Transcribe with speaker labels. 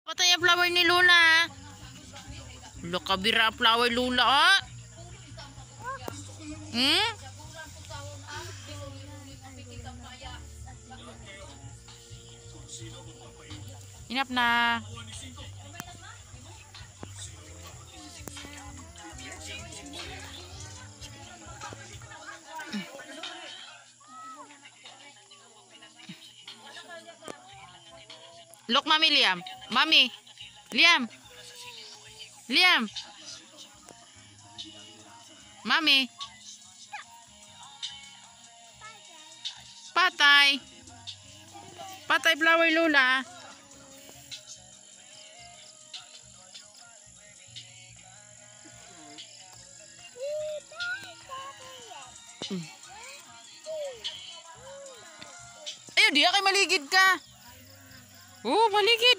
Speaker 1: Patay ang flower ni Lola. Kabira ang flower Lola, ah. Inap na. Look, Mami Liam. Mami. Liam. Liam. Mami. Patay. Patay flower Lola. Ayun, di kay maligid ka. Oh, maligid.